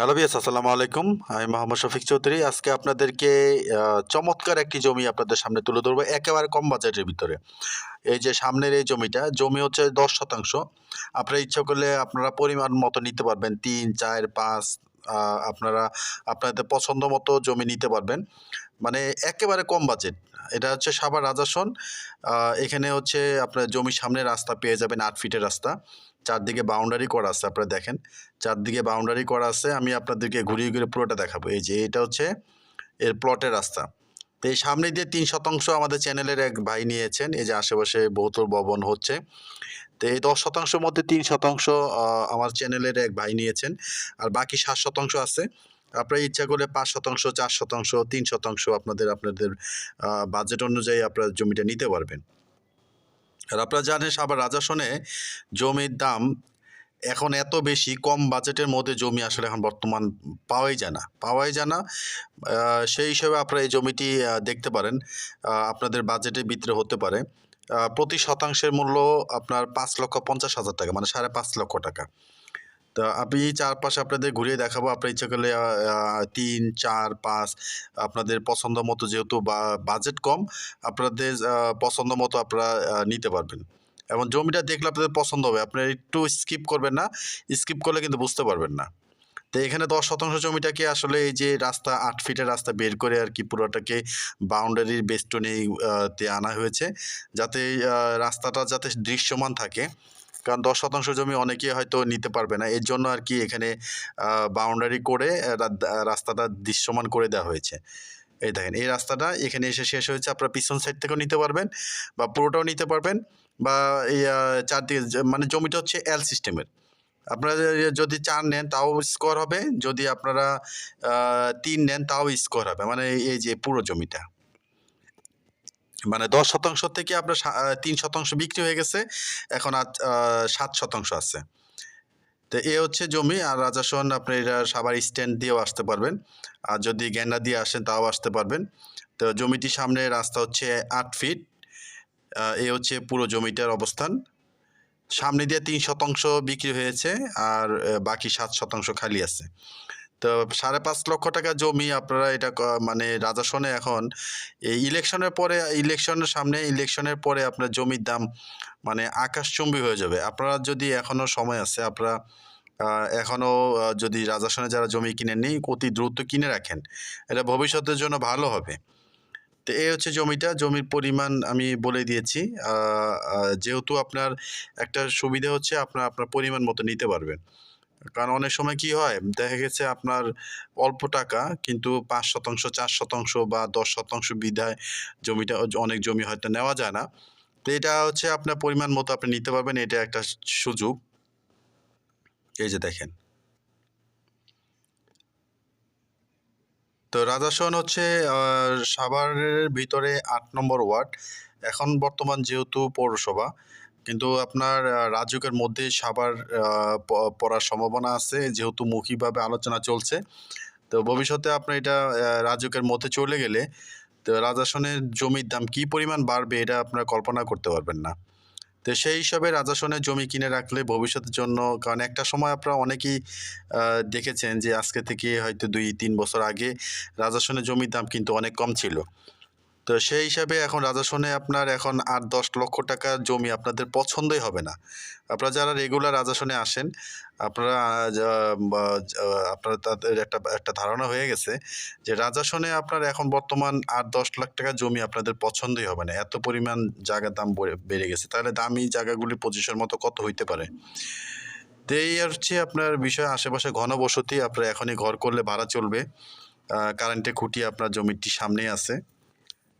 Hello viewers, আসসালামু আলাইকুম। আমি মোহাম্মদ শফিক চৌধুরী। আজকে আপনাদেরকে চমৎকার একটি জমি আপনাদের সামনে তুলে ধরবো একেবারে কম বাজেটের ভিতরে। এই যে সামনের এই জমি হচ্ছে ১০%। আপনারা ইচ্ছা করলে আপনারা পরিমাণ মতো নিতে পারবেন। ৩, ৪, ৫ আপনারা আপনাদের পছন্দ মতো জমি নিতে পারবেন। মানে একেবারে কম বাজেট। এটা হচ্ছে সাভার রাজাসন। এখানে হচ্ছে আপনার জমির সামনে রাস্তা পেয়ে যাবেন ৮ ফিটের রাস্তা। চারদিকে বাউন্ডারি করা আছে, আপনারা দেখেন। চারদিকে বাউন্ডারি করা আছে। আমি আপনাদেরকে ঘুরিয়ে পুরোটা দেখাবো। এই যে এটা হচ্ছে এর প্লটের রাস্তা। তো এই সামনে দিয়ে ৩% আমাদের চ্যানেলের এক ভাই নিয়েছেন। এই যে আশেপাশে বহুতল ভবন হচ্ছে। তো এই ১০%-র মধ্যে ৩% আমার চ্যানেলের এক ভাই নিয়েছেন। আর বাকি ৭% আছে। আপনারা ইচ্ছা করলে ৫%, ৪%, ৩% আপনাদের বাজেট অনুযায়ী আপনারা জমিটা নিতে পারবেন। আর আপনারা জানেন সাভার রাজাসনে জমির দাম এখন এত বেশি, কম বাজেটের মধ্যে জমি আসলে এখন বর্তমান পাওয়াই যায় না। সেই হিসেবে আপনারা এই জমিটি দেখতে পারেন। আপনাদের বাজেটের ভিতরে হতে পারে। প্রতি শতাংশের মূল্য আপনার ৫,৫০,০০০ টাকা, মানে ৫.৫ লক্ষ টাকা। তো আমি চারপাশে আপনাদের ঘুরিয়ে দেখাবো। আপনার ইচ্ছা করলে ৩, ৪, ৫ আপনাদের পছন্দ মতো, যেহেতু বাজেট কম, আপনাদের পছন্দ মতো আপনারা নিতে পারবেন। এবং জমিটা দেখলে আপনাদের পছন্দ হবে। আপনারা একটু স্কিপ করবেন না। স্কিপ করলে কিন্তু বুঝতে পারবেন না। তো এখানে ১০% জমিটাকে আসলে এই যে রাস্তা ৮ ফিটের রাস্তা বের করে আর কি পুরোটাকে বাউন্ডারির বেষ্টনী তে আনা হয়েছে, যাতে রাস্তাটা যাতে দৃশ্যমান থাকে। কারণ ১০% জমি অনেকেই হয়তো নিতে পারবে না। এর জন্য আর কি এখানে বাউন্ডারি করে রাস্তাটা দৃশ্যমান করে দেওয়া হয়েছে। এই দেখেন, এই রাস্তাটা এখানে এসে শেষ হয়েছে। আপনারা পিছন সাইড থেকেও নিতে পারবেন বা পুরোটাও নিতে পারবেন, বা এই চারদিকে মানে জমিটা হচ্ছে এল সিস্টেমের। আপনারা যদি ৪ নেন তাও স্কোয়ার হবে, যদি আপনারা ৩ নেন তাও স্কোয়ার হবে। মানে এই যে পুরো জমিটা, মানে ১০% থেকে আপনার ৩% বিক্রি হয়ে গেছে, এখন আর ৭% আছে। তো এ হচ্ছে জমি। আর রাজাসন আপনি এটা সাভার স্ট্যান্ড দিয়েও আসতে পারবেন, আর যদি গেন্ডা দিয়ে আসেন তাও আসতে পারবেন। তো জমিটির সামনে রাস্তা হচ্ছে ৮ ফিট। এ হচ্ছে পুরো জমিটার অবস্থান। সামনে দিয়ে ৩% বিক্রি হয়েছে, আর বাকি ৭% খালি আছে। তো ৫.৫ লক্ষ টাকা জমি আপনারা এটা মানে রাজাসনে এখন এই ইলেকশনের পরে আপনার জমির দাম মানে আকাশচুম্বী হয়ে যাবে। আপনারা যদি এখনও সময় আছে, আপনারা এখনও যদি রাজাসনে যারা জমি কিনেননি, অতি দ্রুত কিনে রাখেন। এটা ভবিষ্যতের জন্য ভালো হবে। তো এই হচ্ছে জমির পরিমাণ আমি বলে দিয়েছি। যেহেতু আপনার একটা সুবিধা হচ্ছে আপনার পরিমাণ মতো নিতে পারবেন। কারণ অনেক সময় কি হয়, দেখা গেছে আপনার অল্প টাকা কিন্তু ৫%, ৪% বা ১০% বিধায় জমিটা অনেক জমি হয়তো নেওয়া যায় না। তো এটা হচ্ছে আপনার পরিমাণ মতো আপনি নিতে পারবেন। এটা একটা সুযোগ। এই যে দেখেন। তো রাজাসন হচ্ছে সাভারের ভিতরে ৮ নম্বর ওয়ার্ড। এখন বর্তমান যেহেতু পৌরসভা, কিন্তু আপনার রাজুকের মধ্যে সাভার পড়ার সম্ভাবনা আছে, যেহেতু মৌখিকভাবে আলোচনা চলছে। তো ভবিষ্যতে আপনার এটা রাজুকের মধ্যে চলে গেলে তো রাজাসনের জমির দাম কী পরিমাণ বাড়বে এটা আপনারা কল্পনা করতে পারবেন না। তো সেই হিসাবে রাজাসনের জমি কিনে রাখলে ভবিষ্যতের জন্য, কারণ একটা সময় আপনারা অনেকেই দেখেছেন যে আজকে থেকে হয়তো ২-৩ বছর আগে রাজাসনের জমির দাম কিন্তু অনেক কম ছিল। তো সেই হিসাবে এখন রাজাসনে আপনার এখন ৮-১০ লক্ষ টাকার জমি আপনাদের পছন্দই হবে না। আপনারা যারা রেগুলার রাজাসনে আসেন, আপনারা আপনারা তাদের একটা ধারণা হয়ে গেছে যে রাজাসনে আপনার এখন বর্তমান ৮-১০ লাখ টাকার জমি আপনাদের পছন্দই হবে না। এত পরিমাণ জায়গার দাম বেড়ে গেছে। তাহলে দামি জায়গাগুলির পজিশন মতো কত হইতে পারে? তো এই হচ্ছে আপনার বিষয়। আশেপাশে ঘনবসতি, আপনার এখনই ঘর করলে ভাড়া চলবে। কারেন্টের খুঁটি আপনার জমিটির সামনেই আছে।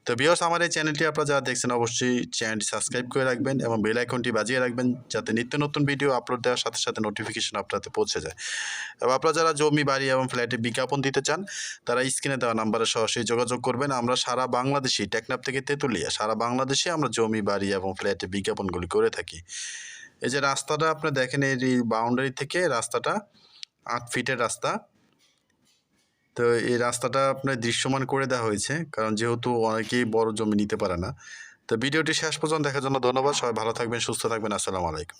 তো ভিউয়ার্স, আমার এই চ্যানেলটি আপনারা যারা দেখছেন অবশ্যই চ্যানেলটি সাবস্ক্রাইব করে রাখবেন এবং বেল আইকনটি বাজিয়ে রাখবেন, যাতে নিত্য নতুন ভিডিও আপলোড দেওয়ার সাথে সাথে নোটিফিকেশন আপনাদের পৌঁছে যায়। এবং আপনারা যারা জমি, বাড়ি এবং ফ্ল্যাটে বিজ্ঞাপন দিতে চান, তারা স্ক্রিনে দেওয়া নাম্বারে সরাসরি যোগাযোগ করবেন। আমরা সারা বাংলাদেশে, টেকনাফ থেকে তেঁতুলিয়া, সারা বাংলাদেশে আমরা জমি, বাড়ি এবং ফ্ল্যাটে বিজ্ঞাপনগুলি করে থাকি। এই যে রাস্তাটা আপনারা দেখেন, এই বাউন্ডারি থেকে রাস্তাটা ৮ ফিটের রাস্তা। তো এই রাস্তাটা আপনার দৃশ্যমান করে দেওয়া হয়েছে, কারণ যেহেতু অনেকেই বড় জমি নিতে পারে না। তো ভিডিওটি শেষ পর্যন্ত দেখার জন্য ধন্যবাদ। সবাই ভালো থাকবেন, সুস্থ থাকবেন। আসসালামু আলাইকুম।